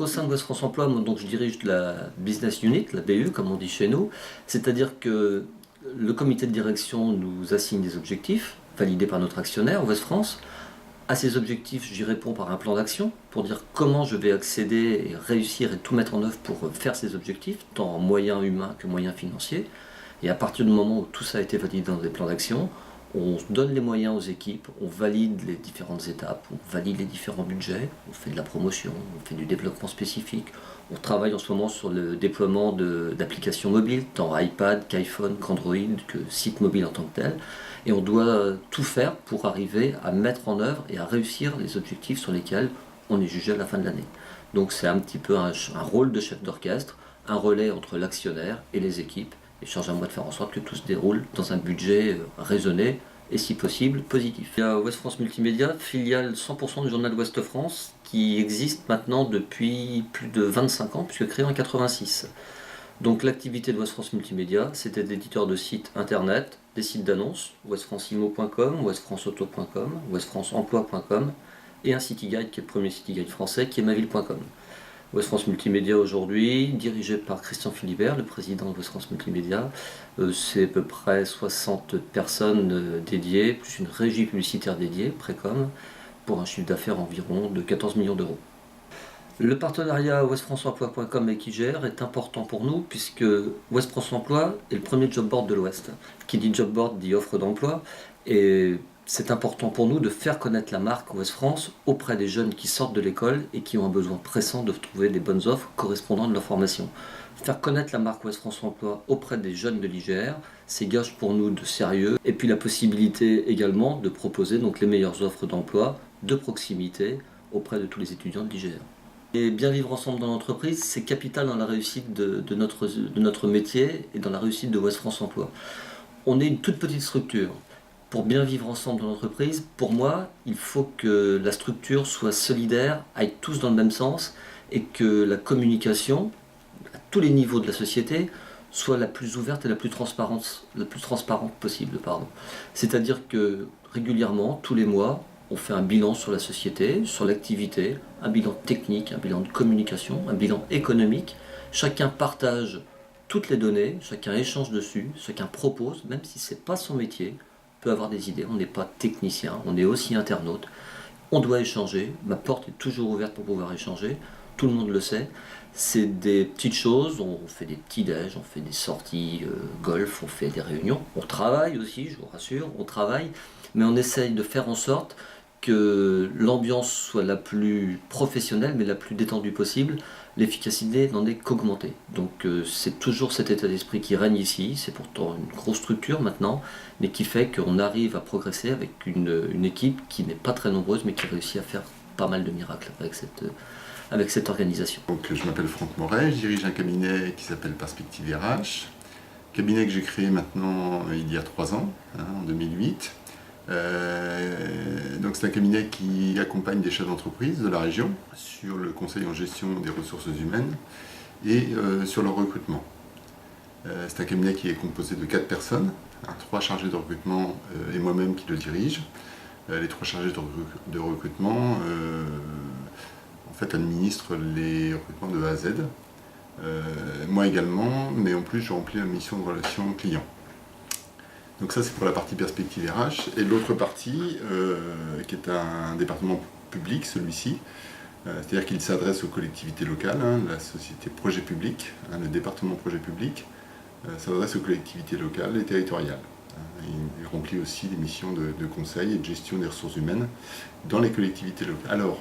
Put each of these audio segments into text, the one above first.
Au sein de Ouest France Emploi, donc je dirige la Business Unit, la BU comme on dit chez nous, c'est-à-dire que le comité de direction nous assigne des objectifs validés par notre actionnaire Ouest France. À ces objectifs, j'y réponds par un plan d'action pour dire comment je vais accéder et réussir et tout mettre en œuvre pour faire ces objectifs, tant en moyens humains que moyens financiers. Et à partir du moment où tout ça a été validé dans des plans d'action, on donne les moyens aux équipes, on valide les différentes étapes, on valide les différents budgets, on fait de la promotion, on fait du développement spécifique. On travaille en ce moment sur le déploiement d'applications mobiles, tant iPad qu'iPhone, qu'Android, que site mobile en tant que tel. Et on doit tout faire pour arriver à mettre en œuvre et à réussir les objectifs sur lesquels on est jugé à la fin de l'année. Donc c'est un petit peu un rôle de chef d'orchestre, un relais entre l'actionnaire et les équipes. Et charge à moi de faire en sorte que tout se déroule dans un budget raisonné et si possible positif. Il y a Ouest France Multimédia, filiale 100% du journal Ouest France, qui existe maintenant depuis plus de 25 ans, puisque créé en 86. Donc l'activité de Ouest France Multimédia, c'était d'éditeur de sites internet, des sites d'annonces, westfrancimo.com, westfranceauto.com, westfranceemploi.com, et un city guide qui est le premier city guide français, qui est maville.com. Ouest France Multimédia aujourd'hui, dirigé par Christian Philibert, le président de Ouest France Multimédia. C'est à peu près 60 personnes dédiées, plus une régie publicitaire dédiée, Précom, pour un chiffre d'affaires environ de 14 millions d'euros. Le partenariat westfranceemploi.com avec IGR est important pour nous puisque Ouest France Emploi est le premier job board de l'Ouest. Qui dit job board dit offre d'emploi, et c'est important pour nous de faire connaître la marque Ouest France auprès des jeunes qui sortent de l'école et qui ont un besoin pressant de trouver les bonnes offres correspondant de leur formation. Faire connaître la marque Ouest France Emploi auprès des jeunes de l'IGR, c'est gage pour nous de sérieux, et puis la possibilité également de proposer donc les meilleures offres d'emploi de proximité auprès de tous les étudiants de l'IGR. Et bien vivre ensemble dans l'entreprise, c'est capital dans la réussite de notre métier et dans la réussite de Ouest France Emploi. On est une toute petite structure. Pour bien vivre ensemble dans l'entreprise, pour moi, il faut que la structure soit solidaire, aille tous dans le même sens, et que la communication, à tous les niveaux de la société, soit la plus ouverte et la plus transparente possible. C'est-à-dire que régulièrement, tous les mois, on fait un bilan sur la société, sur l'activité, un bilan technique, un bilan de communication, un bilan économique. Chacun partage toutes les données, chacun échange dessus, chacun propose, même si ce n'est pas son métier, peut avoir des idées. On n'est pas technicien, on est aussi internaute. On doit échanger, ma porte est toujours ouverte pour pouvoir échanger, tout le monde le sait. C'est des petites choses, on fait des petits déj, on fait des sorties golf, on fait des réunions. On travaille aussi, je vous rassure, on travaille, mais on essaye de faire en sorte que l'ambiance soit la plus professionnelle mais la plus détendue possible. L'efficacité n'en est qu'augmentée. Donc c'est toujours cet état d'esprit qui règne ici. C'est pourtant une grosse structure maintenant, mais qui fait qu'on arrive à progresser avec une équipe qui n'est pas très nombreuse mais qui réussit à faire pas mal de miracles avec cette organisation. Donc, je m'appelle Franck Moret, je dirige un cabinet qui s'appelle Perspective RH, cabinet que j'ai créé maintenant il y a 3 ans, en 2008. Donc c'est un cabinet qui accompagne des chefs d'entreprise de la région sur le conseil en gestion des ressources humaines et sur leur recrutement. C'est un cabinet qui est composé de 4 personnes, 3 chargés de recrutement et moi-même qui le dirige. Les 3 chargés de recrutement en fait administrent les recrutements de A à Z. Moi également, mais en plus je remplis la mission de relation client. Donc ça c'est pour la partie perspective RH, et l'autre partie qui est un département public, celui-ci, c'est-à-dire qu'il s'adresse aux collectivités locales, la société projet public, le département projet public, s'adresse aux collectivités locales et territoriales. Il remplit aussi des missions de conseil et de gestion des ressources humaines dans les collectivités locales. Alors,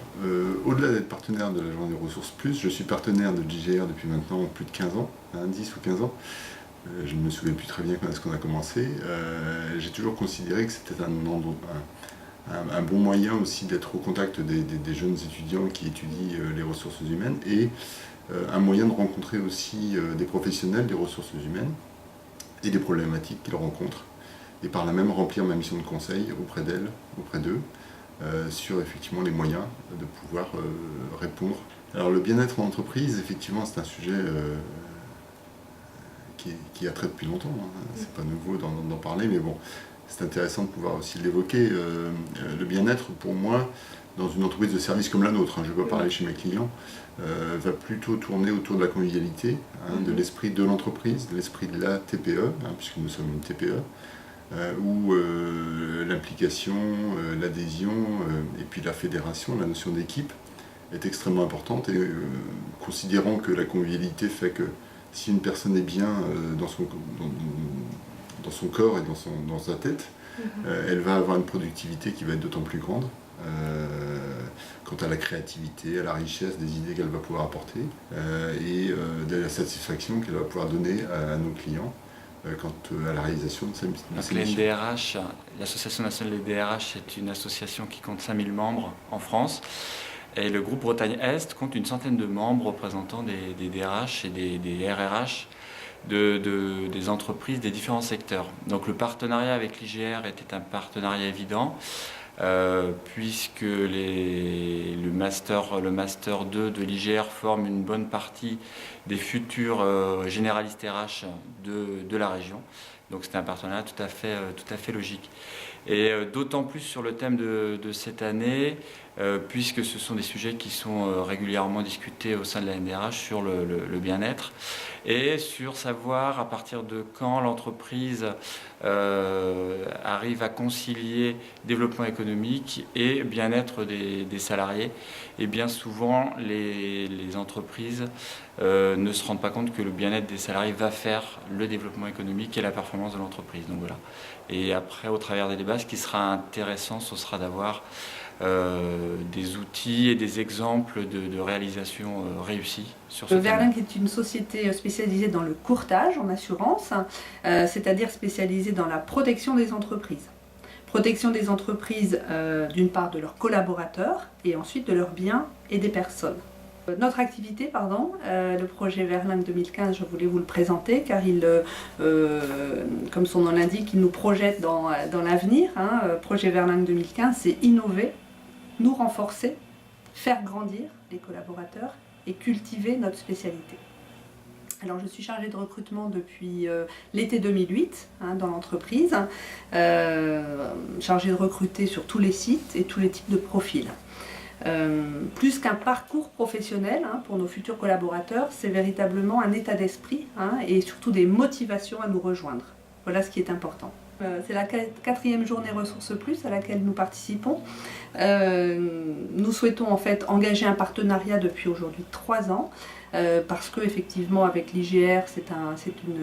au-delà d'être partenaire de l'Agence des ressources plus, je suis partenaire de l'IGR depuis maintenant plus de 15 ans, 10 ou 15 ans. Je ne me souviens plus très bien quand est-ce qu'on a commencé. J'ai toujours considéré que c'était un bon moyen aussi d'être au contact des jeunes étudiants qui étudient les ressources humaines, et un moyen de rencontrer aussi des professionnels des ressources humaines et des problématiques qu'ils rencontrent, et par là même remplir ma mission de conseil auprès d'elles, auprès d'eux, sur effectivement les moyens de pouvoir répondre. Alors le bien-être en entreprise, effectivement, c'est un sujet qui a trait depuis longtemps, c'est pas nouveau d'en parler, mais bon, c'est intéressant de pouvoir aussi l'évoquer. Le bien-être, pour moi, dans une entreprise de service comme la nôtre, hein, je ne vais pas parler chez mes clients, va plutôt tourner autour de la convivialité, hein, de l'esprit de l'entreprise, de l'esprit de la TPE, hein, puisque nous sommes une TPE, où l'implication, l'adhésion et puis la fédération, la notion d'équipe est extrêmement importante, et considérant que la convivialité fait que si une personne est bien dans son corps et dans sa tête, elle va avoir une productivité qui va être d'autant plus grande quant à la créativité, à la richesse des idées qu'elle va pouvoir apporter et de la satisfaction qu'elle va pouvoir donner à nos clients quant à la réalisation de sa mission. L'NDRH, l'Association nationale des DRH, est une association qui compte 5000 membres en France. Et le groupe Bretagne-Est compte une centaine de membres représentant des DRH et des RRH des entreprises des différents secteurs. Donc le partenariat avec l'IGR était un partenariat évident, puisque le master 2 de l'IGR forme une bonne partie des futurs généralistes RH de la région. Donc c'était un partenariat tout à fait logique. Et d'autant plus sur le thème de cette année, puisque ce sont des sujets qui sont régulièrement discutés au sein de la NDRH sur le bien-être et sur savoir à partir de quand l'entreprise arrive à concilier développement économique et bien-être des salariés. Et bien souvent, les entreprises ne se rendent pas compte que le bien-être des salariés va faire le développement économique et la performance de l'entreprise. Donc voilà. Et après, au travers des débats, ce qui sera intéressant, ce sera d'avoir des outils et des exemples de réalisation réussie sur ce thème. Verlingue est une société spécialisée dans le courtage en assurance, c'est-à-dire spécialisée dans la protection des entreprises. Protection des entreprises, d'une part de leurs collaborateurs et ensuite de leurs biens et des personnes. Notre activité, le projet Verlingue 2015, je voulais vous le présenter car comme son nom l'indique, il nous projette dans l'avenir. Projet Verlingue 2015, c'est innover, nous renforcer, faire grandir les collaborateurs et cultiver notre spécialité. Alors je suis chargée de recrutement depuis l'été 2008 dans l'entreprise, chargée de recruter sur tous les sites et tous les types de profils. Plus qu'un parcours professionnel pour nos futurs collaborateurs, c'est véritablement un état d'esprit et surtout des motivations à nous rejoindre. Voilà ce qui est important. C'est la 4e journée Ressources Plus à laquelle nous participons. Nous souhaitons en fait engager un partenariat depuis aujourd'hui 3 ans. Parce que effectivement avec l'IGR c'est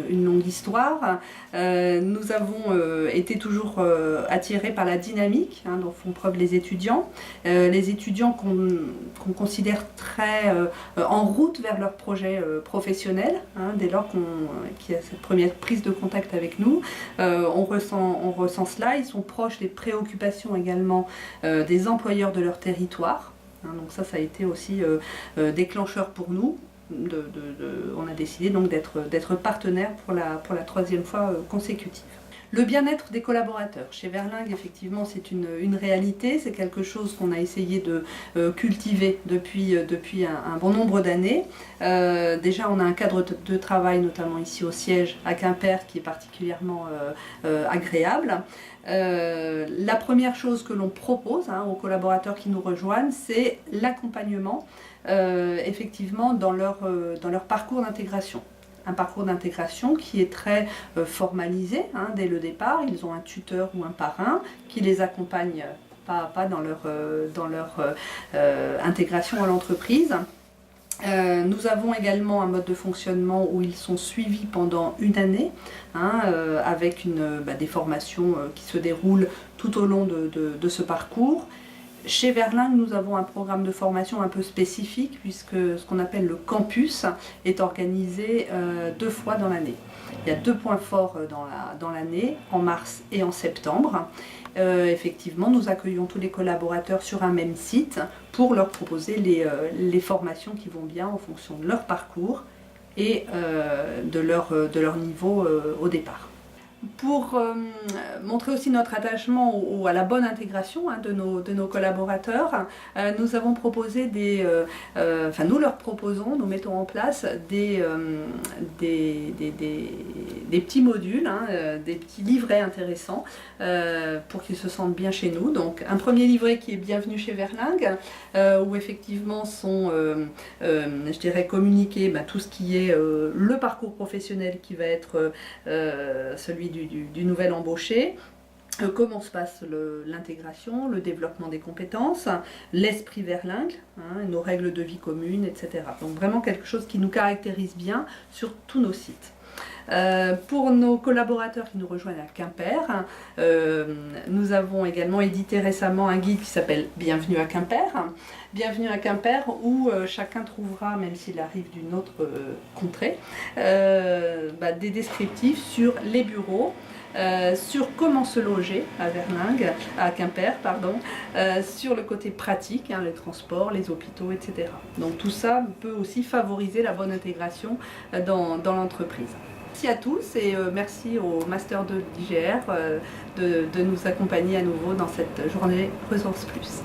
une longue histoire. Nous avons été toujours attirés par la dynamique dont font preuve les étudiants qu'on considère très en route vers leur projet professionnel dès lors qu'il y a cette première prise de contact avec nous. On ressent cela, ils sont proches des préoccupations également des employeurs de leur territoire. Donc ça a été aussi déclencheur pour nous. On a décidé donc d'être partenaire pour la 3e fois consécutive. Le bien-être des collaborateurs. Chez Verlingue, effectivement, c'est une réalité, c'est quelque chose qu'on a essayé de cultiver depuis un bon nombre d'années. Déjà, on a un cadre de travail, notamment ici au siège à Quimper, qui est particulièrement agréable. La première chose que l'on propose aux collaborateurs qui nous rejoignent, c'est l'accompagnement effectivement dans leur parcours d'intégration. Un parcours d'intégration qui est très formalisé dès le départ. Ils ont un tuteur ou un parrain qui les accompagne pas à pas dans leur intégration à l'entreprise. Nous avons également un mode de fonctionnement où ils sont suivis pendant une année avec des formations qui se déroulent tout au long de ce parcours. Chez Verlingue, nous avons un programme de formation un peu spécifique puisque ce qu'on appelle le campus est organisé 2 fois dans l'année. Il y a 2 points forts dans l'année, en mars et en septembre. Effectivement, nous accueillons tous les collaborateurs sur un même site pour leur proposer les formations qui vont bien en fonction de leur parcours et de leur niveau au départ. Pour montrer aussi notre attachement à la bonne intégration de nos collaborateurs, nous avons proposé nous leur proposons, nous mettons en place des petits modules, des petits livrets intéressants pour qu'ils se sentent bien chez nous. Donc un premier livret qui est Bienvenue chez Verlingue, où effectivement sont, je dirais, communiqués tout ce qui est le parcours professionnel qui va être celui du nouvel embauché, comment se passe l'intégration, le développement des compétences, l'esprit Verlingue, nos règles de vie communes, etc. Donc vraiment quelque chose qui nous caractérise bien sur tous nos sites. Pour nos collaborateurs qui nous rejoignent à Quimper, nous avons également édité récemment un guide qui s'appelle Bienvenue à Quimper. Bienvenue à Quimper où chacun trouvera, même s'il arrive d'une autre contrée, des descriptifs sur les bureaux, sur comment se loger à Quimper, sur le côté pratique, les transports, les hôpitaux, etc. Donc tout ça peut aussi favoriser la bonne intégration dans l'entreprise. Merci à tous et merci au Master 2 d'IGR de nous accompagner à nouveau dans cette journée Ressources Plus.